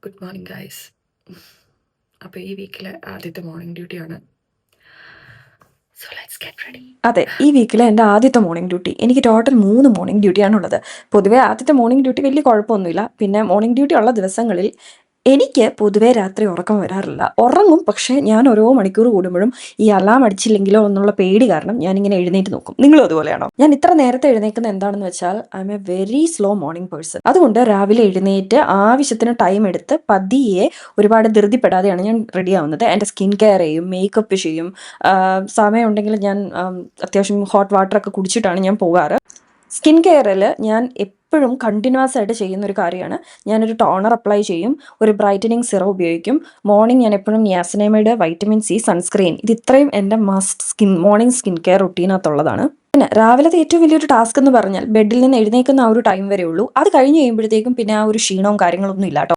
Good morning guys. അപ്പോൾ ഈ വീക്കിലെ ആദ്യത്തെ മോർണിംഗ് ഡ്യൂട്ടിയാണ്. So let's get ready. അതെ, ഈ വീക്കിലെ എൻ്റെ ആദ്യത്തെ മോർണിംഗ് ഡ്യൂട്ടി. എനിക്ക് ടോട്ടൽ 3 മോർണിംഗ് ഡ്യൂട്ടിയാണുള്ളത്. പൊതുവേ ആദ്യത്തെ മോർണിംഗ് ഡ്യൂട്ടി വലിയ കുഴപ്പമൊന്നുമില്ല. പിന്നെ മോർണിംഗ് ഡ്യൂട്ടി ഉള്ള ദിവസങ്ങളിൽ എനിക്ക് പൊതുവേ രാത്രി ഉറക്കം വരാറില്ല. ഉറങ്ങും, പക്ഷേ ഞാൻ ഓരോ മണിക്കൂർ കൂടുമ്പോഴും ഈ അലാം അടിച്ചില്ലെങ്കിലോ എന്നുള്ള പേടി കാരണം ഞാനിങ്ങനെ എഴുന്നേറ്റ് നോക്കും. നിങ്ങളും അതുപോലെയാണോ? ഞാൻ ഇത്ര നേരത്തെ എഴുന്നേൽക്കുന്നത് എന്താണെന്ന് വെച്ചാൽ I M A very slow morning person. അതുകൊണ്ട് രാവിലെ എഴുന്നേറ്റ് ആവശ്യത്തിന് ടൈം എടുത്ത് പതിയെ ഒരുപാട് ധൃതിപ്പെടാതെയാണ് ഞാൻ റെഡി ആവുന്നത്. എൻ്റെ സ്കിൻ കെയർ ചെയ്യും, മേക്കപ്പ് ചെയ്യും. സമയമുണ്ടെങ്കിൽ ഞാൻ അത്യാവശ്യം ഹോട്ട് വാട്ടറൊക്കെ കുടിച്ചിട്ടാണ് ഞാൻ പോകാറ്. സ്കിൻ കെയറിൽ ഞാൻ എപ്പോഴും കണ്ടിന്യൂസ് ആയിട്ട് ചെയ്യുന്ന ഒരു കാര്യമാണ്, ഞാനൊരു ടോണർ അപ്ലൈ ചെയ്യും, ഒരു ബ്രൈറ്റനിങ് സിറം ഉപയോഗിക്കും. മോർണിംഗ് ഞാൻ എപ്പോഴും നിയാസിനമൈഡ്, വൈറ്റമിൻ സി, സൺസ്ക്രീൻ, ഇത് ഇത്രയും എൻ്റെ മസ്റ്റ് മോർണിംഗ് സ്കിൻ കെയർ റുട്ടീനകത്തുള്ളതാണ്. പിന്നെ രാവിലത്തെ ഏറ്റവും വലിയൊരു ടാസ്ക് എന്ന് പറഞ്ഞാൽ ബെഡിൽ നിന്ന് എഴുന്നേൽക്കുന്ന ആ ഒരു ടൈം വരെ ഉള്ളൂ. അത് കഴിഞ്ഞ് കഴിയുമ്പോഴത്തേക്കും പിന്നെ ആ ഒരു ക്ഷീണവും കാര്യങ്ങളൊന്നും ഇല്ല കേട്ടോ.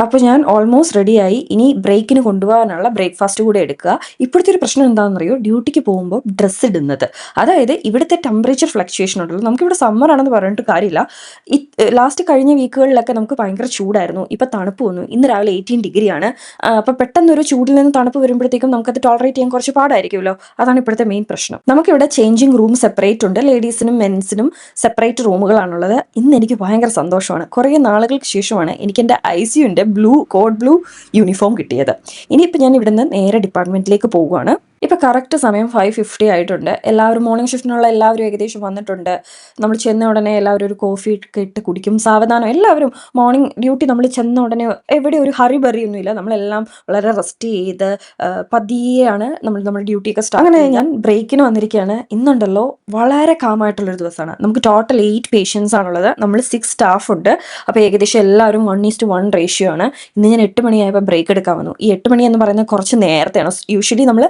അപ്പോൾ ഞാൻ ഓൾമോസ്റ്റ് റെഡിയായി. ഇനി ബ്രേക്കിന് കൊണ്ടുപോകാനുള്ള ബ്രേക്ക്ഫാസ്റ്റ് കൂടെ എടുക്കുക. ഇപ്പോഴത്തെ ഒരു പ്രശ്നം എന്താണെന്നറിയോ? ഡ്യൂട്ടിക്ക് പോകുമ്പോൾ ഡ്രസ്സ് ഇടുന്നത്. അതായത് ഇവിടുത്തെ ടെമ്പറേച്ചർ ഫ്ലക്ച്വേഷൻ ഉണ്ടല്ലോ, നമുക്കിവിടെ സമ്മർ ആണെന്ന് പറഞ്ഞിട്ട് കാര്യമില്ല. ലാസ്റ്റ് കഴിഞ്ഞ വീക്കുകളിലൊക്കെ നമുക്ക് ഭയങ്കര ചൂടായിരുന്നു, ഇപ്പോൾ തണുപ്പ് വന്നു. ഇന്ന് രാവിലെ 18 ഡിഗ്രിയാണ്. അപ്പോൾ പെട്ടെന്നൊരു ചൂടിൽ നിന്ന് തണുപ്പ് വരുമ്പോഴത്തേക്കും നമുക്കത് ടോളറേറ്റ് ചെയ്യാൻ കുറച്ച് പാടായിരിക്കുമല്ലോ. അതാണ് ഇപ്പോഴത്തെ മെയിൻ പ്രശ്നം. നമുക്കിവിടെ ചേഞ്ചിങ് റൂം സെപ്പറേറ്റ് ഉണ്ട്. ലേഡീസിനും മെൻസിനും സെപ്പറേറ്റ് റൂമുകളാണുള്ളത്. ഇന്ന് എനിക്ക് ഭയങ്കര സന്തോഷമാണ്. കുറേ നാളുകൾക്ക് ശേഷമാണ് എനിക്ക് എൻ്റെ ICUവിൻ്റെ കോഡ് ബ്ലൂ യൂണിഫോം കിട്ടിയത്. ഇനിയിപ്പോൾ ഞാൻ ഇവിടുന്ന് നേരെ ഡിപ്പാർട്ട്മെൻറ്റിലേക്ക് പോവുകയാണ്. ഇപ്പോൾ കറക്റ്റ് സമയം 5:50 ആയിട്ടുണ്ട്. എല്ലാവരും മോർണിംഗ് ഷിഫ്റ്റിനുള്ള എല്ലാവരും ഏകദേശം വന്നിട്ടുണ്ട്. നമ്മൾ ചെന്ന ഉടനെ എല്ലാവരും ഒരു കോഫി ഒക്കെ ഇട്ട് കുടിക്കും. സാവധാനം എല്ലാവരും മോർണിംഗ് ഡ്യൂട്ടി നമ്മൾ ചെന്ന ഉടനെ എവിടെ ഒരു ഹറി ബറിയൊന്നുമില്ല. നമ്മളെല്ലാം വളരെ റെസ്റ്റ് ചെയ്ത് പതിയെയാണ് നമ്മുടെ ഡ്യൂട്ടിയൊക്കെ സ്റ്റാർട്ട്. അങ്ങനെ ഞാൻ ബ്രേക്കിന് വന്നിരിക്കുകയാണ്. ഇന്നുണ്ടല്ലോ വളരെ കാമായിട്ടുള്ളൊരു ദിവസമാണ്. നമുക്ക് ടോട്ടൽ 8 പേഷ്യൻസ് ആണുള്ളത്. നമ്മൾ 6 സ്റ്റാഫ് ഉണ്ട്. അപ്പോൾ ഏകദേശം എല്ലാവരും 1:1 റേഷ്യോ ആണ്. ഇന്ന് ഞാൻ 8 മണിയായപ്പോൾ ബ്രേക്ക് എടുക്കാൻ വന്നു. ഈ 8 മണി എന്ന് പറയുന്നത് കുറച്ച് നേരത്തെയാണ്. യൂഷ്വലി നമ്മൾ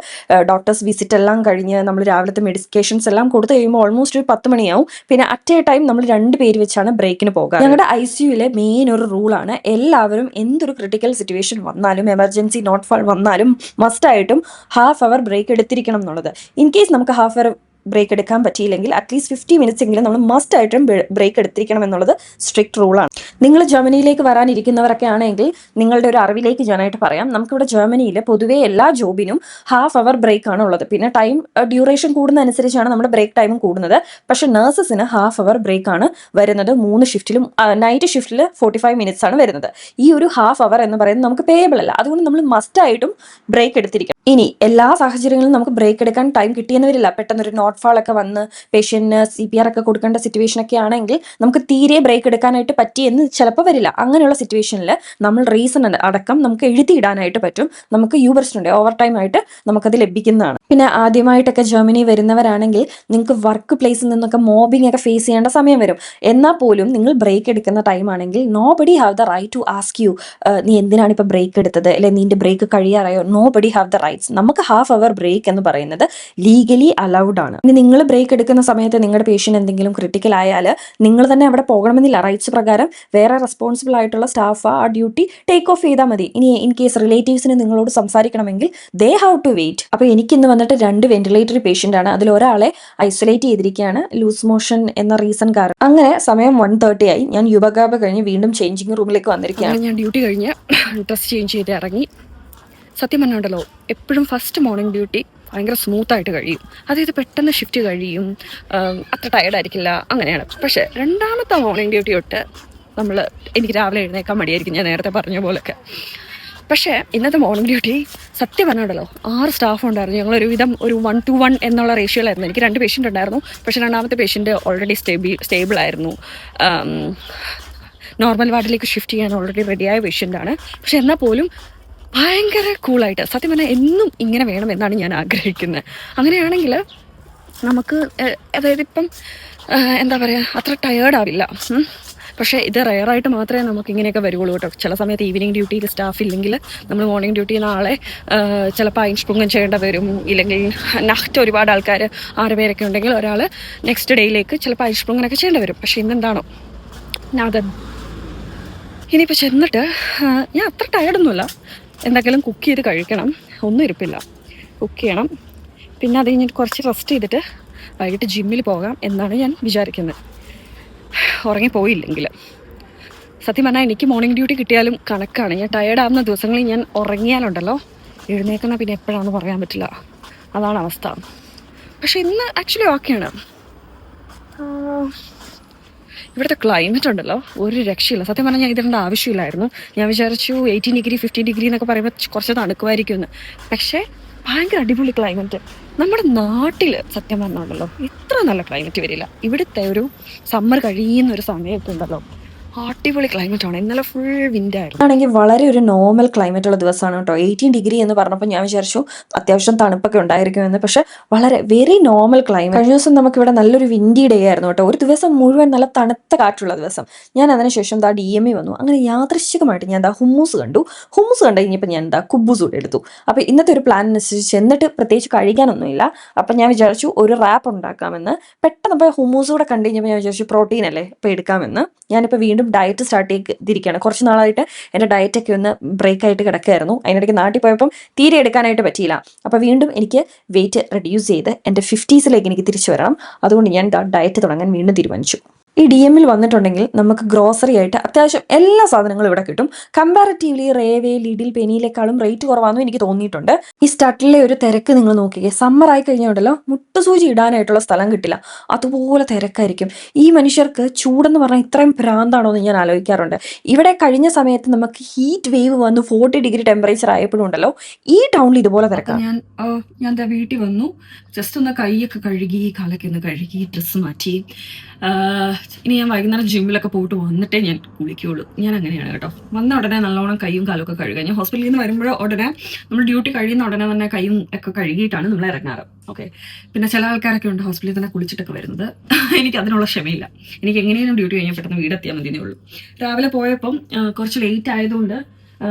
ഡോക്ടേഴ്സ് വിസിറ്റ് എല്ലാം കഴിഞ്ഞ് നമ്മൾ രാവിലത്തെ മെഡിക്കേഷൻസ് എല്ലാം കൊടുത്തു കഴിയുമ്പോൾ ഓൾമോസ്റ്റ് ഒരു 10 മണിയാവും. പിന്നെ അറ്റ് എ ടൈം നമ്മൾ 2 പേര് വെച്ചാണ് ബ്രേക്കിന് പോകുക. ഞങ്ങളുടെ ICUവിലെ മെയിൻ ഒരു റൂളാണ്, എല്ലാവരും എന്തൊരു ക്രിട്ടിക്കൽ സിറ്റുവേഷൻ വന്നാലും എമർജൻസി നോട്ട് ഫാൾ വന്നാലും മസ്റ്റായിട്ടും ഹാഫ് അവർ ബ്രേക്ക് എടുത്തിരിക്കണം എന്നുള്ളത്. ഇൻ കേസ് നമുക്ക് ഹാഫ് അവർ ബ്രേക്ക് എടുക്കാൻ പറ്റിയില്ലെങ്കിൽ അറ്റ്ലീസ്റ്റ് 50 മിനിറ്റ്സ് എങ്കിലും നമ്മൾ മസ്റ്റ് ആയിട്ടും ബ്രേക്ക് എടുത്തിരിക്കണം എന്നുള്ളത് സ്ട്രിക്റ്റ് റൂളാണ്. നിങ്ങൾ ജർമ്മനിയിലേക്ക് വരാനിരിക്കുന്നവരൊക്കെ ആണെങ്കിൽ നിങ്ങളുടെ ഒരു അറിവിലേക്ക് ഞാനായിട്ട് പറയാം. നമുക്കിവിടെ ജർമ്മനിയിൽ പൊതുവേ എല്ലാ ജോബിനും ഹാഫ് അവർ ബ്രേക്ക് ആണ് ഉള്ളത്. പിന്നെ ടൈം ഡ്യൂറേഷൻ കൂടുന്ന അനുസരിച്ചാണ് നമ്മുടെ ബ്രേക്ക് ടൈമും കൂടുന്നത്. പക്ഷേ നഴ്സസിന് ഹാഫ് അവർ ബ്രേക്ക് ആണ് വരുന്നത് 3 ഷിഫ്റ്റിലും. നൈറ്റ് ഷിഫ്റ്റിൽ 45 മിനിറ്റ്സ് ആണ് വരുന്നത്. ഈ ഒരു ഹാഫ് അവർ എന്ന് പറയുന്നത് നമുക്ക് പേയബിൾ അല്ല. അതുകൊണ്ട് നമ്മൾ മസ്റ്റായിട്ടും ബ്രേക്ക് എടുത്തിരിക്കണം. ഇനി എല്ലാ സാഹചര്യങ്ങളിലും നമുക്ക് ബ്രേക്ക് എടുക്കാൻ ടൈം കിട്ടിയെന്ന് വരില്ല. പെട്ടെന്നൊരു നോട്ട് ഫാൾ ഒക്കെ വന്ന് പേഷ്യന്റിന് CPR ഒക്കെ കൊടുക്കേണ്ട സിറ്റുവേഷൻ ഒക്കെ ആണെങ്കിൽ നമുക്ക് തീരെ ബ്രേക്ക് എടുക്കാനായിട്ട് പറ്റിയെന്ന് ചിലപ്പോൾ വരില്ല. അങ്ങനെയുള്ള സിറ്റുവേഷനിൽ നമ്മൾ റീസൺ അടക്കം നമുക്ക് എഴുതിയിടാനായിട്ട് പറ്റും. നമുക്ക് യൂബർസ്റ്റ് ഉണ്ട്, ഓവർ ടൈം ആയിട്ട് നമുക്കത് ലഭിക്കുന്നതാണ്. പിന്നെ ആദ്യമായിട്ടൊക്കെ ജർമ്മനി വരുന്നവരാണെങ്കിൽ നിങ്ങൾക്ക് വർക്ക് പ്ലേസിൽ നിന്നൊക്കെ മോബിംഗ് ഒക്കെ ഫേസ് ചെയ്യേണ്ട സമയം വരും. എന്നാൽ പോലും നിങ്ങൾ ബ്രേക്ക് എടുക്കുന്ന ടൈം ആണെങ്കിൽ nobody have the right to ask you നീ എന്തിനാണ് ഇപ്പോൾ ബ്രേക്ക് എടുത്തത്, അല്ലെങ്കിൽ നിന്റെ ബ്രേക്ക് കഴിയാറായോ. Nobody have the rights. നമുക്ക് ഹാഫ് അവർ ബ്രേക്ക് എന്ന് പറയുന്നത് ലീഗലി അലൗഡ് ആണ്. ഇനി നിങ്ങൾ ബ്രേക്ക് എടുക്കുന്ന സമയത്ത് നിങ്ങളുടെ പേഷ്യൻ്റ് എന്തെങ്കിലും ക്രിട്ടിക്കൽ ആയാൽ നിങ്ങൾ തന്നെ അവിടെ പോകണമെന്നില്ല. റൈറ്റ്സ് പ്രകാരം വേറെ റെസ്പോൺസിബിൾ ആയിട്ടുള്ള സ്റ്റാഫ് ആ ഡ്യൂട്ടി ടേക്ക് ഓഫ് ചെയ്താൽ മതി. ഇനി ഇൻ കേസ് റിലേറ്റീവ്സിന് നിങ്ങളോട് സംസാരിക്കണമെങ്കിൽ ദേ ഹാവ് ടു വെയിറ്റ്. അപ്പോൾ എനിക്കിന്ന് വന്നിട്ട് 2 വെന്റിലേറ്ററി പേഷ്യൻ്റ് ആണ്. അതിൽ ഒരാളെ ഐസൊലേറ്റ് ചെയ്തിരിക്കുകയാണ് ലൂസ് മോഷൻ എന്ന റീസൺ കാരണം. അങ്ങനെ സമയം 1:30 ആയി. ഞാൻ യുവഗാബ കഴിഞ്ഞ് വീണ്ടും ചേഞ്ചിങ് റൂമിലേക്ക് വന്നിരിക്കുകയാണ്. ഞാൻ ഡ്യൂട്ടി കഴിഞ്ഞ് ഡ്രസ് ചേഞ്ച് ചെയ്ത് ഇറങ്ങി. സത്യം പറഞ്ഞുണ്ടല്ലോ, എപ്പോഴും ഫസ്റ്റ് മോർണിംഗ് ഡ്യൂട്ടി ഭയങ്കര സ്മൂത്തായിട്ട് കഴിയും. അതായത് പെട്ടെന്ന് ഷിഫ്റ്റ് കഴിയും, അത്ര ടയർഡായിരിക്കില്ല, അങ്ങനെയാണ്. പക്ഷേ രണ്ടാമത്തെ മോർണിംഗ് ഡ്യൂട്ടി തൊട്ട് എനിക്ക് രാവിലെ എഴുന്നേക്കാൻ മടിയായിരിക്കും, ഞാൻ നേരത്തെ പറഞ്ഞ പോലൊക്കെ. പക്ഷേ ഇന്നത്തെ മോർണിംഗ് ഡ്യൂട്ടി സത്യം പറഞ്ഞുണ്ടല്ലോ, 6 സ്റ്റാഫ് ഉണ്ടായിരുന്നു. ഞങ്ങളൊരുവിധം ഒരു 1:1 എന്നുള്ള റേഷ്യോയിലായിരുന്നു. എനിക്ക് 2 പേഷ്യൻ്റ് ഉണ്ടായിരുന്നു. പക്ഷേ രണ്ടാമത്തെ പേഷ്യൻ്റ് ഓൾറെഡി സ്റ്റേബിൾ ആയിരുന്നു. നോർമൽ വാർഡിലേക്ക് ഷിഫ്റ്റ് ചെയ്യാൻ ഓൾറെഡി റെഡിയായ പേഷ്യൻ്റാണ്. പക്ഷെ എന്നാൽ പോലും ഭയങ്കര കൂളായിട്ട്, സത്യം പറഞ്ഞാൽ എന്നും ഇങ്ങനെ വേണം എന്നാണ് ഞാൻ ആഗ്രഹിക്കുന്നത്. അങ്ങനെയാണെങ്കിൽ നമുക്ക് അതായത് ഇപ്പം എന്താ പറയുക, അത്ര ടയേർഡാവില്ല. പക്ഷേ ഇത് റെയറായിട്ട് മാത്രമേ നമുക്ക് ഇങ്ങനെയൊക്കെ വരുള്ളൂ കേട്ടോ. ചില സമയത്ത് ഈവനിങ് ഡ്യൂട്ടിയിൽ സ്റ്റാഫ് ഇല്ലെങ്കിൽ നമ്മൾ മോർണിംഗ് ഡ്യൂട്ടി നാളെ ചിലപ്പോൾ ഐൻസ്പ്രുങ്ങൻ ചെയ്യേണ്ട വരും. ഇല്ലെങ്കിൽ നഹ്റ്റ് ഒരുപാട് ആൾക്കാർ 6 പേരൊക്കെ ഉണ്ടെങ്കിൽ ഒരാൾ നെക്സ്റ്റ് ഡേയിലേക്ക് ചിലപ്പോൾ ഐൻസ്പ്രുങ്ങനൊക്കെ ചെയ്യേണ്ടി വരും. പക്ഷേ ഇന്നെന്താണോ അത് ഇനിയിപ്പോൾ ചെന്നിട്ട് ഞാൻ അത്ര ടയർഡൊന്നുമില്ല. എന്തെങ്കിലും കുക്ക് ചെയ്ത് കഴിക്കണം, ഒന്നും ഇരിപ്പില്ല, കുക്ക് ചെയ്യണം. പിന്നെ അത് കഴിഞ്ഞിട്ട് കുറച്ച് റെസ്റ്റ് ചെയ്തിട്ട് വൈകിട്ട് ജിമ്മിൽ പോകാം എന്നാണ് ഞാൻ വിചാരിക്കുന്നത്, ഉറങ്ങിപ്പോയില്ലെങ്കിൽ. സത്യം പറഞ്ഞാൽ എനിക്ക് മോർണിംഗ് ഡ്യൂട്ടി കിട്ടിയാലും കണക്കാണ്. ഞാൻ ടയേർഡാവുന്ന ദിവസങ്ങളിൽ ഞാൻ ഉറങ്ങിയാലുണ്ടല്ലോ എഴുന്നേക്കുന്ന പിന്നെ എപ്പോഴാണെന്ന് പറയാൻ പറ്റില്ല. അതാണ് അവസ്ഥ. പക്ഷെ ഇന്ന് ആക്ച്വലി ഓക്കെയാണ്. ഇവിടുത്തെ ക്ലൈമറ്റ് ഉണ്ടല്ലോ ഒരു രക്ഷയില്ല. സത്യം പറഞ്ഞാൽ ഞാൻ ഇതിൻ്റെ ആവശ്യമില്ലായിരുന്നു. ഞാൻ വിചാരിച്ചു 18 ഡിഗ്രി 15 ഡിഗ്രി എന്നൊക്കെ പറയുമ്പോൾ കുറച്ച് തണുക്കുമായിരിക്കും എന്ന്. പക്ഷേ ഭയങ്കര അടിപൊളി ക്ലൈമറ്റ്. നമ്മുടെ നാട്ടിൽ സത്യം പറഞ്ഞുണ്ടല്ലോ ഇത്ര നല്ല ക്ലൈമറ്റ് വരില്ല. ഇവിടുത്തെ ഒരു സമ്മർ കഴിയുന്ന ഒരു സമയമൊക്കെ ഉണ്ടല്ലോ അടിപൊളി ക്ലൈമറ്റാണ്. ഇന്നലെ ഫുൾ വിൻഡായിരുന്നു. ആണെങ്കിൽ വളരെ ഒരു നോർമൽ ക്ലൈമറ്റ് ഉള്ള ദിവസമാണ് കേട്ടോ. 18 ഡിഗ്രി എന്ന് പറഞ്ഞപ്പോൾ ഞാൻ വിചാരിച്ചു അത്യാവശ്യം തണുപ്പൊക്കെ ഉണ്ടായിരിക്കുമെന്ന്. പക്ഷെ വളരെ വെരി നോർമൽ ക്ലൈമറ്റ്. കഴിഞ്ഞ ദിവസം നമുക്കിവിടെ നല്ലൊരു വിൻഡി ഡേ ആയിരുന്നു കേട്ടോ. ഒരു ദിവസം മുഴുവൻ നല്ല തണുത്ത കാറ്റുള്ള ദിവസം. ഞാൻ അതിനുശേഷം DME വന്നു. അങ്ങനെ യാദൃശ്ചികമായിട്ട് ഞാൻ ഹുമ്മൂസ് കണ്ടു. ഹുമ്മൂസ് കണ്ടു കഴിഞ്ഞപ്പോൾ ഞാൻ കുബൂസ് കൂടെ എടുത്തു. അപ്പോൾ ഇന്നത്തെ ഒരു പ്ലാൻ അനുസരിച്ച് ചെന്നിട്ട് പ്രത്യേകിച്ച് കഴിക്കാനൊന്നുമില്ല. അപ്പം ഞാൻ വിചാരിച്ചു ഒരു റാപ്പ് ഉണ്ടാക്കാമെന്ന്. പെട്ടെന്ന് ഇപ്പോൾ ഹുമ്മൂസ് കൂടെ കണ്ടു കഴിഞ്ഞപ്പോൾ ഞാൻ വിചാരിച്ചു പ്രോട്ടീൻ അല്ലേ ഇപ്പോൾ എടുക്കാമെന്ന്. ഞാനിപ്പോൾ വീണ്ടും ഡയറ്റ് സ്റ്റാർട്ട് ചെയ്തിരിക്കുകയാണ്. കുറച്ച് നാളായിട്ട് എൻ്റെ ഡയറ്റൊക്കെ ഒന്ന് ബ്രേക്ക് ആയിട്ട് കിടക്കുകയായിരുന്നു. അതിനിടയ്ക്ക് നാട്ടിൽ പോയപ്പം തീരെ എടുക്കാനായിട്ട് പറ്റിയില്ല. അപ്പോൾ വീണ്ടും എനിക്ക് വെയിറ്റ് റെഡ്യൂസ് ചെയ്ത് എൻ്റെ 50s എനിക്ക് തിരിച്ചു വരണം. അതുകൊണ്ട് ഞാൻ ഡയറ്റ് തുടങ്ങാൻ വീണ്ടും തീരുമാനിച്ചു. ഈ DMൽ വന്നിട്ടുണ്ടെങ്കിൽ നമുക്ക് ഗ്രോസറി ആയിട്ട് അത്യാവശ്യം എല്ലാ സാധനങ്ങളും ഇവിടെ കിട്ടും. കമ്പാരിറ്റീവ്ലി റേവേ ലിഡിൽ പെനിയിലേക്കാളും റേറ്റ് കുറവാണെന്നും എനിക്ക് തോന്നിയിട്ടുണ്ട്. ഈ സ്റ്റട്ടിലെ ഒരു തിരക്ക് നിങ്ങൾ നോക്കിക്കേ. സമ്മർ ആയി കഴിഞ്ഞുണ്ടല്ലോ മുട്ടുസൂചി ഇടാനായിട്ടുള്ള സ്ഥലം കിട്ടില്ല. അതുപോലെ തിരക്കായിരിക്കും. ഈ മനുഷ്യർക്ക് ചൂടെന്ന് പറഞ്ഞാൽ ഇത്രയും ഭ്രാന്താണോ എന്ന് ഞാൻ ആലോചിക്കാറുണ്ട്. ഇവിടെ കഴിഞ്ഞ സമയത്ത് നമുക്ക് ഹീറ്റ് വേവ് വന്ന് 40 ഡിഗ്രി ടെമ്പറേച്ചർ ആയപ്പോഴും ഉണ്ടല്ലോ ഈ ടൗണിൽ ഇതുപോലെ തിരക്കാണ്. ഞാൻ വീട്ടിൽ വന്നു. ജസ്റ്റ് ഒന്ന് കൈയൊക്കെ കഴുകി കാലൊക്കെ ഒന്ന് കഴുകി ഡ്രസ്സ് മാറ്റി. ഇനി ഞാൻ വൈകുന്നേരം ജിമ്മിലൊക്കെ പോയിട്ട് വന്നിട്ടേ ഞാൻ കുളിക്കുകയുള്ളൂ. ഞാൻ അങ്ങനെയാണ് കേട്ടോ. വന്ന ഉടനെ നല്ലോണം കൈയും കാലൊക്കെ കഴുകുക. ഞാൻ ഹോസ്പിറ്റലിൽ നിന്ന് വരുമ്പോൾ ഉടനെ നമ്മൾ ഡ്യൂട്ടി കഴിയുന്ന ഉടനെ തന്നെ കൈയും ഒക്കെ കഴുകിയിട്ടാണ് നമ്മൾ ഇറങ്ങാറ്. ഓക്കെ. പിന്നെ ചില ആൾക്കാരൊക്കെ ഉണ്ട് ഹോസ്പിറ്റലിൽ തന്നെ കുളിച്ചിട്ടൊക്കെ വരുന്നത്. എനിക്ക് അതിനുള്ള ക്ഷമയില്ല. എനിക്ക് എങ്ങനെയും ഡ്യൂട്ടി കഴിഞ്ഞാൽ പെട്ടെന്ന് വീടെത്തിയാൽ മതിയേ ഉള്ളൂ. രാവിലെ പോയപ്പം കുറച്ച് ലേറ്റ് ആയതുകൊണ്ട്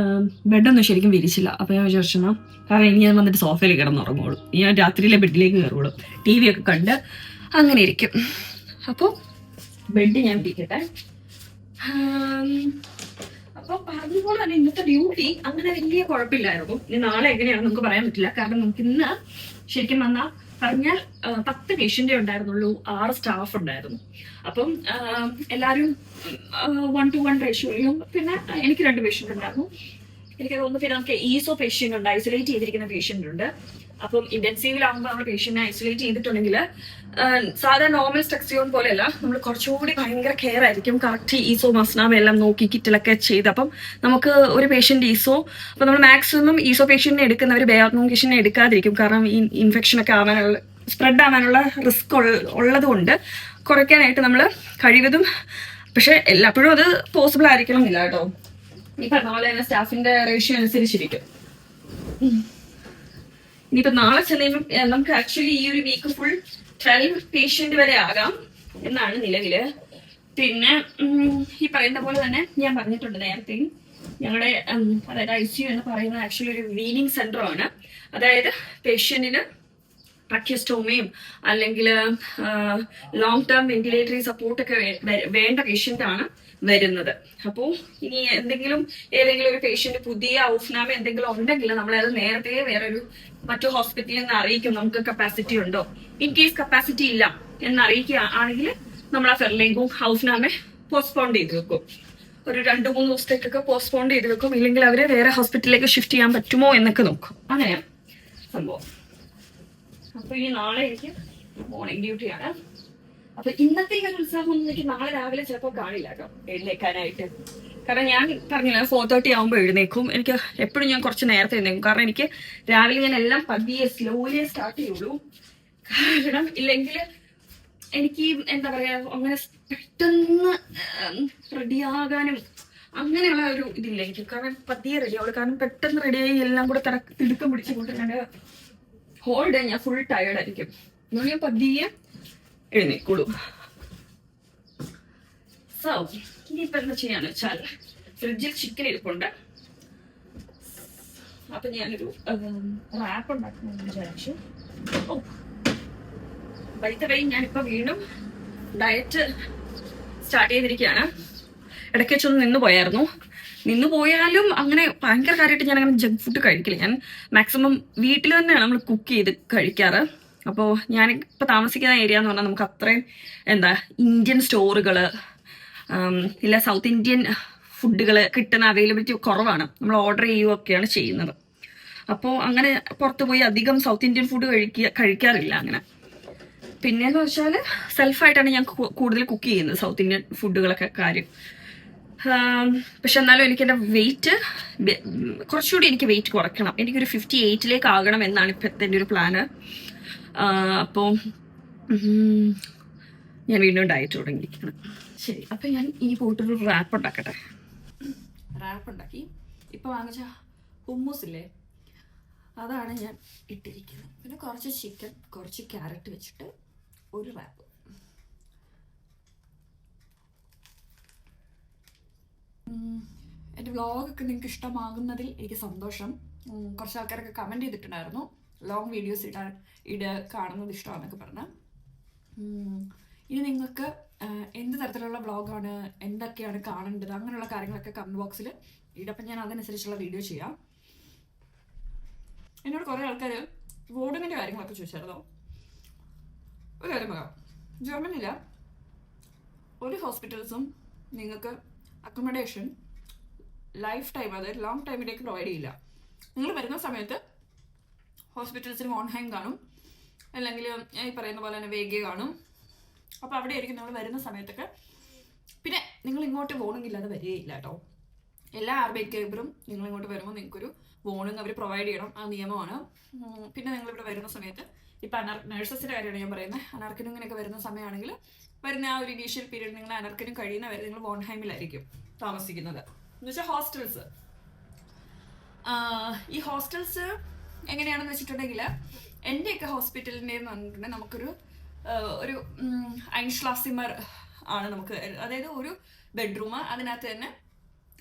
ബെഡൊന്നും ശരിക്കും വിരിച്ചില്ല. അപ്പോൾ ഞാൻ വിചാരിച്ചു കാരണം ഇനി ഞാൻ വന്നിട്ട് സോഫയിൽ കിടന്നുറങ്ങുള്ളൂ. ഞാൻ രാത്രിയിലെ ബെഡിലേക്ക് കയറുള്ളൂ. TV ഒക്കെ കണ്ട് അങ്ങനെ ഇരിക്കും. അപ്പോൾ ബെഡ് ഞാൻ പിടിക്കട്ടെ. അപ്പോൾ പറഞ്ഞതുപോലെ തന്നെ ഇന്നത്തെ ഡ്യൂട്ടി അങ്ങനെ വലിയ കുഴപ്പമില്ലായിരുന്നു. ഇനി നാളെ എങ്ങനെയാണെന്ന് നമുക്ക് പറയാൻ പറ്റില്ല. കാരണം നമുക്ക് ഇന്ന് ശരിക്കും വന്നാൽ പറഞ്ഞാൽ 10 പേഷ്യൻ്റേ ഉണ്ടായിരുന്നുള്ളൂ. 6 സ്റ്റാഫ് ഉണ്ടായിരുന്നു. അപ്പം എല്ലാവരും 1:1 റേഷ്യോയിലും പിന്നെ എനിക്ക് 2 പേഷ്യൻ്റ് ഉണ്ടായിരുന്നു. എനിക്ക് തോന്നുന്നു പിന്നെ നമുക്ക് ഈസോ പേഷ്യൻ്റ് ഉണ്ട്, ഐസൊലേറ്റ് ചെയ്തിരിക്കുന്ന പേഷ്യൻ്റ് ഉണ്ട്. അപ്പം ഇന്റൻസീവിലാകുമ്പോൾ നമ്മൾ പേഷ്യന്റിനെ ഐസൊലേറ്റ് ചെയ്തിട്ടുണ്ടെങ്കിൽ സാധാരണ നോർമൽ സ്ട്രക്സിയോൺ പോലെയല്ല, നമ്മൾ കുറച്ചുകൂടി ഭയങ്കര കെയർ ആയിരിക്കും. കറക്റ്റ് ഈസോ മസ്നാമ എല്ലാം നോക്കി കിറ്റിലൊക്കെ ചെയ്ത് അപ്പം നമുക്ക് ഒരു പേഷ്യന്റ് ഈസോ അപ്പം നമ്മൾ മാക്സിമം ഈസോ പേഷ്യന്റിനെ എടുക്കുന്നവർ ബയോട്ട്മോങ്കേഷനെ എടുക്കാതിരിക്കും. കാരണം ഈ ഇൻഫെക്ഷനൊക്കെ ആവാനുള്ള സ്പ്രെഡ് ആവാനുള്ള റിസ്ക് ഉള്ളത് കൊണ്ട് കുറയ്ക്കാനായിട്ട് നമ്മൾ കഴിവതും. പക്ഷെ എല്ലാപ്പോഴും അത് പോസിബിൾ ആയിരിക്കണം എന്നില്ല കേട്ടോ. ഈ പറഞ്ഞ പോലെ തന്നെ സ്റ്റാഫിന്റെ റേഷ്യോ അനുസരിച്ചിരിക്കും. ഇനിയിപ്പോ നാളെ ചെല്ലുമ്പോൾ നമുക്ക് ആക്ച്വലി ഈ ഒരു വീക്ക് ഫുൾ 12 പേഷ്യന്റ് വരെ ആകാം എന്നാണ് നിലവില്. പിന്നെ ഈ പറയുന്ന പോലെ തന്നെ ഞാൻ പറഞ്ഞിട്ടുണ്ട് നേരത്തെ, ഞങ്ങളുടെ അതായത് ICU എന്ന് പറയുന്നത് ആക്ച്വലി ഒരു വീനിങ് സെന്റർ ആണ്. അതായത് പേഷ്യന്റിന് ട്രക്കിയോസ്റ്റോമിയും അല്ലെങ്കിൽ ലോങ് ടേം വെന്റിലേറ്ററി സപ്പോർട്ടൊക്കെ വേണ്ട പേഷ്യന്റ് ആണ് വരുന്നത്. അപ്പോൾ ഇനി ഏതെങ്കിലും ഒരു പേഷ്യന്റ് പുതിയ ഔഫ്നാമ എന്തെങ്കിലും ഉണ്ടെങ്കിൽ നമ്മളത് നേരത്തെ വേറൊരു മറ്റു ഹോസ്പിറ്റലിൽ നിന്ന് അറിയിക്കും നമുക്ക് കപ്പാസിറ്റി ഉണ്ടോ. ഇൻ കേസ് കപ്പാസിറ്റി ഇല്ല എന്നറിയിക്കുകയാണെങ്കിൽ നമ്മൾ ആ ഫെർലിംഗും ഔഫ്നാമെ പോസ്റ്റ്പോൺ ചെയ്ത് വെക്കും. ഒരു 2-3 ദിവസത്തേക്കൊക്കെ പോസ്റ്റ്പോൺ ചെയ്ത് വെക്കും. ഇല്ലെങ്കിൽ അവരെ വേറെ ഹോസ്പിറ്റലിലേക്ക് ഷിഫ്റ്റ് ചെയ്യാൻ പറ്റുമോ എന്നൊക്കെ നോക്കും. അങ്ങനെയാണ് സംഭവം. അപ്പൊ ഇനി നാളെ എനിക്ക് മോർണിംഗ് ഡ്യൂട്ടിയാണ്. അപ്പൊ ഇന്നത്തെ ഒരു ഉത്സാഹം ഒന്നും എനിക്ക് നാളെ രാവിലെ ചിലപ്പോൾ കാണില്ല കേട്ടോ എഴുന്നേക്കാനായിട്ട്. കാരണം ഞാൻ പറഞ്ഞില്ല 4:30 ആകുമ്പോൾ എഴുന്നേക്കും. എനിക്ക് എപ്പോഴും ഞാൻ കുറച്ച് നേരത്തെ എഴുന്നേക്കും. കാരണം എനിക്ക് രാവിലെ ഞാൻ എല്ലാം പതിയെ സ്ലോലി സ്റ്റാർട്ട് ചെയ്യുള്ളൂ. കാരണം ഇല്ലെങ്കിൽ എനിക്ക് എന്താ പറയാ അങ്ങനെ പെട്ടെന്ന് റെഡിയാകാനും അങ്ങനെയുള്ള ഒരു ഇതില്ല എനിക്ക്. കാരണം പതിയെ റെഡിയാവുള്ളൂ. കാരണം പെട്ടെന്ന് റെഡിയായി എല്ലാം കൂടെ തിടുക്കം പിടിച്ചുകൊണ്ട് ഞാൻ ഹോൾ ഡേ ഞാൻ ഫുൾ ടയേർഡ് ആയിരിക്കും. അതുകൊണ്ട് ഞാൻ പതിയെ എഴുന്നേക്കുള്ളൂ. സോ ഇനിയിപ്പോ എന്താ ചെയ്യാന്ന് വെച്ചാൽ ഫ്രിഡ്ജിൽ ചിക്കൻ ഇരിപ്പുണ്ട്. അപ്പൊ ഞാനൊരു റാപ്പ് ഉണ്ടാക്കണമെന്ന് വിചാരിച്ചു. വൈകിട്ട് ഞാനിപ്പോ വീണ്ടും ഡയറ്റ് സ്റ്റാർട്ട് ചെയ്തിരിക്കുകയാണ്. ഇടയ്ക്ക് വെച്ചൊന്ന് നിന്ന് പോയാലും അങ്ങനെ ഭയങ്കര കാര്യമായിട്ട് ഞാൻ അങ്ങനെ ജങ്ക് ഫുഡ് കഴിക്കില്ല. ഞാൻ മാക്സിമം വീട്ടിൽ തന്നെയാണ് നമ്മൾ കുക്ക് ചെയ്ത് കഴിക്കാറ്. അപ്പോൾ ഞാനിപ്പോൾ താമസിക്കുന്ന ഏരിയ എന്ന് പറഞ്ഞാൽ നമുക്ക് അത്രയും ഇന്ത്യൻ സ്റ്റോറുകൾ ഇല്ല സൗത്ത് ഇന്ത്യൻ ഫുഡുകൾ കിട്ടുന്ന അവൈലബിലിറ്റി കുറവാണ്. നമ്മൾ ഓർഡർ ചെയ്യുകയൊക്കെയാണ് ചെയ്യുന്നത്. അപ്പോൾ അങ്ങനെ പുറത്ത് പോയി അധികം സൗത്ത് ഇന്ത്യൻ ഫുഡ് കഴിക്കാറില്ല അങ്ങനെ. പിന്നെയെന്ന് വെച്ചാൽ സെൽഫായിട്ടാണ് ഞാൻ കൂടുതൽ കുക്ക് ചെയ്യുന്നത് സൗത്ത് ഇന്ത്യൻ ഫുഡുകളൊക്കെ കാര്യം. പക്ഷെ എന്നാലും എനിക്ക് എൻ്റെ വെയിറ്റ് കുറച്ചുകൂടി എനിക്ക് വെയിറ്റ് കുറയ്ക്കണം. എനിക്കൊരു 58 ആകണം എന്നാണ് ഇപ്പോഴത്തെ എൻ്റെ ഒരു പ്ലാന്. അപ്പോൾ ഞാൻ വീണ്ടും ഡയറ്റ് തുടങ്ങിയിരിക്കണം. ശരി, അപ്പം ഞാൻ ഇനി പോയിട്ടൊരു റാപ്പ് ഉണ്ടാക്കട്ടെ. റാപ്പ് ഉണ്ടാക്കി ഇപ്പോൾ വാങ്ങിച്ച ഹുമ്മൂസ് ഇല്ലേ, അതാണ് ഞാൻ ഇട്ടിരിക്കുന്നത്. പിന്നെ കുറച്ച് ചിക്കൻ, കുറച്ച് ക്യാരറ്റ് വെച്ചിട്ട് ഒരു റാപ്പ്. എൻ്റെ വ്ളോഗൊക്കെ നിങ്ങൾക്ക് ഇഷ്ടമാകുന്നതിൽ എനിക്ക് സന്തോഷം. കുറച്ച് ആൾക്കാരൊക്കെ കമൻറ്റ് ചെയ്തിട്ടുണ്ടായിരുന്നു ലോങ് വീഡിയോസ് കാണുന്നത് ഇഷ്ടമാണെന്നൊക്കെ പറഞ്ഞ്. ഇനി നിങ്ങൾക്ക് എന്ത് തരത്തിലുള്ള വ്ളോഗാണ്, എന്തൊക്കെയാണ് കാണേണ്ടത്, അങ്ങനെയുള്ള കാര്യങ്ങളൊക്കെ കമൻറ്റ് ബോക്സിൽ ഇടപ്പം ഞാൻ അതനുസരിച്ചുള്ള വീഡിയോ ചെയ്യാം. എന്നോട് കുറേ ആൾക്കാർ വോർഡിങ്ങിൻ്റെ കാര്യങ്ങളൊക്കെ ചോദിച്ചായിരുന്നോ. ഒരു കാര്യം പറയാം, ജർമ്മനിയിലെ ഒരു ഹോസ്പിറ്റൽസും നിങ്ങൾക്ക് അക്കോമഡേഷൻ ലൈഫ് ടൈം, അതായത് ലോങ് ടൈമിലേക്ക് പ്രൊവൈഡ് ചെയ്യില്ല. നിങ്ങൾ വരുന്ന സമയത്ത് ഹോസ്പിറ്റൽസിന് വോൺഹൈം കാണും, അല്ലെങ്കിൽ ഈ പറയുന്ന പോലെ തന്നെ വേഗ കാണും. അപ്പോൾ അവിടെ ആയിരിക്കും നിങ്ങൾ വരുന്ന സമയത്തൊക്കെ. പിന്നെ നിങ്ങൾ ഇങ്ങോട്ട് വോണിങ്ങില്ലാതെ വരികയില്ല കേട്ടോ. എല്ലാ ആർബൈറ്റ്കേബറും നിങ്ങൾ ഇങ്ങോട്ട് വരുമ്പോൾ നിങ്ങൾക്കൊരു വോണിങ് അവർ പ്രൊവൈഡ് ചെയ്യണം, ആ നിയമമാണ്. പിന്നെ നിങ്ങളിവിടെ വരുന്ന സമയത്ത് ഇപ്പം നഴ്സസിൻ്റെ കാര്യമാണ് ഞാൻ പറയുന്നത്. അനർക്കിനും ഇങ്ങനെയൊക്കെ വരുന്ന സമയമാണെങ്കിൽ വരുന്ന ആ ഒരു ഇനീഷ്യൽ പീരീഡ് നിങ്ങൾ അനർക്കിനും കഴിയുന്ന വരെ നിങ്ങൾ വോൺഹൈമിലായിരിക്കും താമസിക്കുന്നത്. എന്ന് വെച്ചാൽ ഹോസ്റ്റൽസ്. ഈ ഹോസ്റ്റൽസ് എങ്ങനെയാണെന്ന് വെച്ചിട്ടുണ്ടെങ്കിൽ എൻ്റെയൊക്കെ ഹോസ്പിറ്റലിൻ്റെ എന്ന് പറഞ്ഞിട്ടുണ്ടെങ്കിൽ നമുക്കൊരു ഐൻഷ്ലാസിമർ ആണ് നമുക്ക്. അതായത് ഒരു ബെഡ്റൂം, അതിനകത്ത് തന്നെ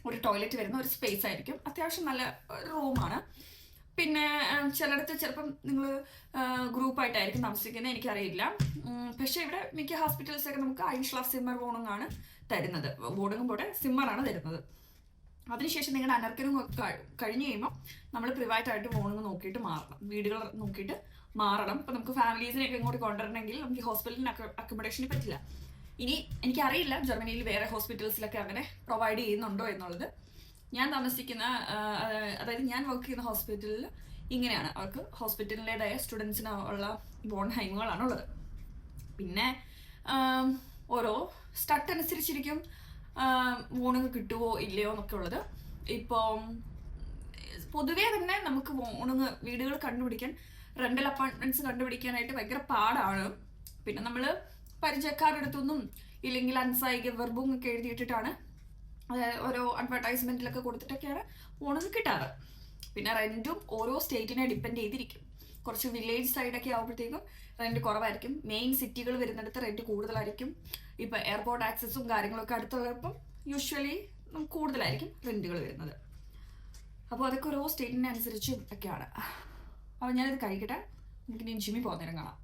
ഒരു ടോയ്ലറ്റ് വരുന്ന ഒരു സ്പേസ് ആയിരിക്കും. അത്യാവശ്യം നല്ല റൂമാണ്. പിന്നെ ചിലയിടത്ത് ചിലപ്പം നിങ്ങൾ ഗ്രൂപ്പായിട്ടായിരിക്കും താമസിക്കുന്നത്, എനിക്കറിയില്ല. പക്ഷേ ഇവിടെ മിക്ക ഹോസ്പിറ്റൽസൊക്കെ നമുക്ക് ഐൻഷ്ലാസിമർ വോണിങ്ങാണ് തരുന്നത്. വോണിങ്ങും കൂടെ സിമ്മറാണ് തരുന്നത്. അതിനുശേഷം നിങ്ങളുടെ അനർക്കനും കഴിഞ്ഞ് കഴിയുമ്പോൾ നമ്മൾ പ്രൈവറ്റായിട്ട് വോണിങ് നോക്കിയിട്ട് മാറണം, വീടുകൾ നോക്കിയിട്ട് മാറണം. ഇപ്പം നമുക്ക് ഫാമിലീസിനെയൊക്കെ ഇങ്ങോട്ട് കൊണ്ടുവരണമെങ്കിൽ നമുക്ക് ഹോസ്പിറ്റലിന് അക്കോമഡേഷന് പറ്റില്ല. ഇനി എനിക്കറിയില്ല ജർമ്മനിയിൽ വേറെ ഹോസ്പിറ്റൽസിലൊക്കെ അങ്ങനെ പ്രൊവൈഡ് ചെയ്യുന്നുണ്ടോ എന്നുള്ളത്. ഞാൻ താമസിക്കുന്ന, അതായത് ഞാൻ വർക്ക് ചെയ്യുന്ന ഹോസ്പിറ്റലിൽ ഇങ്ങനെയാണ്. അവർക്ക് ഹോസ്പിറ്റലിൻ്റെതായ സ്റ്റുഡൻസിന് ഉള്ള വോൺഹൈമുകളാണുള്ളത്. പിന്നെ ഓരോ സ്റ്റട്ട് അനുസരിച്ചിരിക്കും വോണിങ് കിട്ടുമോ ഇല്ലയോ എന്നൊക്കെ ഉള്ളത്. ഇപ്പം പൊതുവേ തന്നെ നമുക്ക് വോണിങ് വീടുകൾ കണ്ടുപിടിക്കാൻ, റെൻ്റൽ അപ്പാർട്ട്മെൻറ്റ്സ് കണ്ടുപിടിക്കാനായിട്ട് ഭയങ്കര പാടാണ്. പിന്നെ നമ്മൾ പരിചയക്കാരുടെ അടുത്തൊന്നും ഇല്ലെങ്കിൽ അൻസൈഗ വെർബും ഒക്കെ എഴുതിയിട്ടിട്ടാണ്, അതായത് ഓരോ അഡ്വർടൈസ്മെൻറ്റിലൊക്കെ കൊടുത്തിട്ടൊക്കെയാണ് വോണിങ് കിട്ടാറ്. പിന്നെ റെൻറ്റും ഓരോ സ്റ്റേറ്റിനെ ഡിപ്പെൻഡ് ചെയ്തിരിക്കും. കുറച്ച് വില്ലേജ് സൈഡൊക്കെ ആകുമ്പോഴത്തേക്കും റെൻറ്റ് കുറവായിരിക്കും. മെയിൻ സിറ്റികൾ വരുന്നിടത്ത് റെൻറ്റ് കൂടുതലായിരിക്കും. ഇപ്പോൾ എയർപോർട്ട് ആക്സസും കാര്യങ്ങളൊക്കെ അടുത്തുള്ളപ്പം യൂഷ്വലി കൂടുതലായിരിക്കും റെൻറ്റുകൾ വരുന്നത്. അപ്പോൾ അതൊക്കെ ഓരോ സ്റ്റേറ്റിനെ അനുസരിച്ചും ഒക്കെയാണ്. അപ്പോൾ ഞാനിത് കഴിക്കട്ടെ, നമുക്ക് ഇനി ജിമ്മിൽ പോകുന്നേരം കാണാം.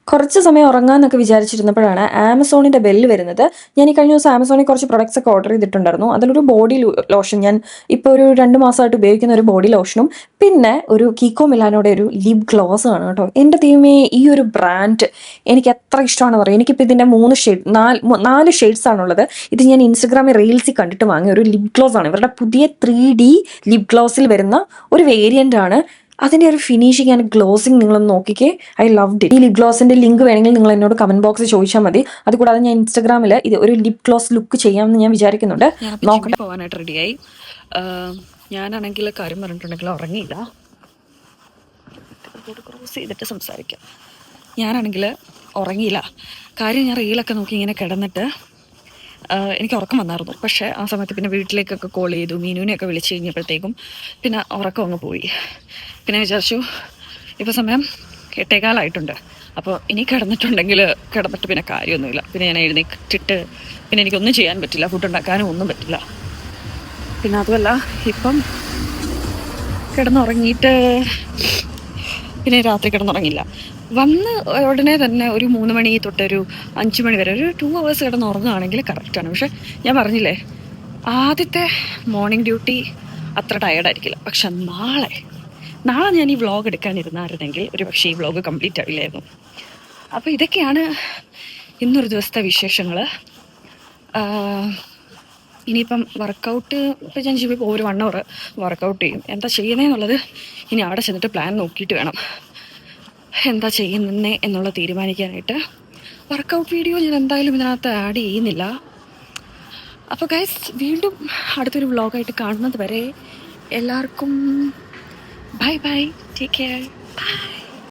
കുറച്ച് സമയം ഉറങ്ങാമെന്നൊക്കെ വിചാരിച്ചിരുന്നപ്പോഴാണ് ആമസോണിൻ്റെ ബെല്ല് വരുന്നത്. ഞാൻ ഈ കഴിഞ്ഞ ദിവസം ആമസോണിൽ കുറച്ച് പ്രൊഡക്ട്സ് ഒക്കെ ഓർഡർ ചെയ്തിട്ടുണ്ടായിരുന്നു. അതിലൊരു ബോഡി ലോഷൻ, ഞാൻ ഇപ്പോൾ ഒരു 2 മാസമായിട്ട് ഉപയോഗിക്കുന്ന ഒരു ബോഡി ലോഷനും പിന്നെ ഒരു കീക്കോ മിലാനോടെ ഒരു ലിപ് ഗ്ലോസും ആണ് കേട്ടോ. എൻ്റെ ദൈവമേ, ഈ ഒരു ബ്രാൻഡ് എനിക്ക് എത്ര ഇഷ്ടമാണെന്ന് പറയും. എനിക്കിപ്പോൾ ഇതിൻ്റെ 4 ഷെയ്ഡ്സാണുള്ളത്. ഇത് ഞാൻ ഇൻസ്റ്റഗ്രാമിൽ റീൽസിൽ കണ്ടിട്ട് വാങ്ങിയ ഒരു ലിപ് ഗ്ലോസ് ആണ്. ഇവരുടെ പുതിയ 3D ലിപ് ഗ്ലോസിൽ വരുന്ന ഒരു വേരിയൻ്റ് ആണ്. അതിൻ്റെ ഒരു ഫിനിഷിങ് ആൻഡ് ഗ്ലോസിങ് നിങ്ങളൊന്ന് നോക്കിക്കേ. I loved it. ഈ ലിപ് ഗ്ലോസിൻ്റെ ലിങ്ക് വേണമെങ്കിൽ നിങ്ങൾ എന്നോട് കമൻറ്റ് ബോക്സിൽ ചോദിച്ചാൽ മതി. അതുകൂടാതെ ഞാൻ ഇൻസ്റ്റഗ്രാമിൽ ഇത് ഒരു ലിപ് ഗ്ലോസ് ലുക്ക് ചെയ്യാമെന്ന് ഞാൻ വിചാരിക്കുന്നുണ്ട്. നോക്കട്ടെ. പോകാനായിട്ട് റെഡിയായി. ഞാനാണെങ്കിൽ കാര്യം പറഞ്ഞിട്ടുണ്ടെങ്കിൽ ഉറങ്ങിയില്ല. ക്രോസ് ചെയ്തിട്ട് സംസാരിക്കാം. ഞാനാണെങ്കിൽ ഉറങ്ങിയില്ല. കാര്യം ഞാൻ റീലൊക്കെ നോക്കി ഇങ്ങനെ കിടന്നിട്ട് എനിക്ക് ഉറക്കം വന്നായിരുന്നു. പക്ഷേ ആ സമയത്ത് പിന്നെ വീട്ടിലേക്കൊക്കെ കോൾ ചെയ്തു, മീനുവിനെയൊക്കെ വിളിച്ച് കഴിഞ്ഞപ്പോഴത്തേക്കും പിന്നെ ഉറക്കം അങ്ങ് പോയി. പിന്നെ വിചാരിച്ചു ഇപ്പോൾ സമയം 8:15 അപ്പോൾ ഇനി കിടന്നിട്ട് പിന്നെ കാര്യമൊന്നുമില്ല. പിന്നെ ഞാൻ എഴുന്നേറ്റിട്ട് പിന്നെ എനിക്കൊന്നും ചെയ്യാൻ പറ്റില്ല, ഫുഡ് ഉണ്ടാക്കാനും ഒന്നും പറ്റില്ല. പിന്നെ അതുമല്ല ഇപ്പം കിടന്നുറങ്ങിയിട്ട് പിന്നെ രാത്രി കിടന്നുറങ്ങില്ല. വന്ന് ഉടനെ തന്നെ ഒരു 3 മണി തൊട്ടൊരു 5 മണി വരെ ഒരു 2 hours കിടന്നുറങ്ങുകയാണെങ്കിൽ കറക്റ്റാണ്. പക്ഷെ ഞാൻ പറഞ്ഞില്ലേ, ആദ്യത്തെ മോർണിംഗ് ഡ്യൂട്ടി അത്ര ടയേർഡായിരിക്കില്ല. പക്ഷെ നാളെ ഞാൻ ഈ വ്ളോഗ് എടുക്കാനിരുന്നായിരുന്നെങ്കിൽ ഒരു പക്ഷേ ഈ വ്ളോഗ് കംപ്ലീറ്റ് ആവില്ലായിരുന്നു. അപ്പോൾ ഇതൊക്കെയാണ് ഇന്നൊരു ദിവസത്തെ വിശേഷങ്ങൾ. ഇനിയിപ്പം വർക്കൗട്ട് ഇപ്പം ഞാൻ ജിമ്മിൽ പോകും, ഒരു 1 hour വർക്കൗട്ട് ചെയ്യും. എന്താ ചെയ്യുന്നതെന്നുള്ളത് ഇനി അവിടെ ചെന്നിട്ട് പ്ലാൻ നോക്കിയിട്ട് വേണം എന്താ ചെയ്യുന്നേ എന്നുള്ള തീരുമാനിക്കാനായിട്ട്. വർക്കൗട്ട് വീഡിയോ ഞാൻ എന്തായാലും ഇതിനകത്ത് ആഡ് ചെയ്യുന്നില്ല. അപ്പോൾ ഗൈസ്, വീണ്ടും അടുത്തൊരു വ്ളോഗായിട്ട് കാണുന്നത് വരെ എല്ലാവർക്കും bye bye, take care, by.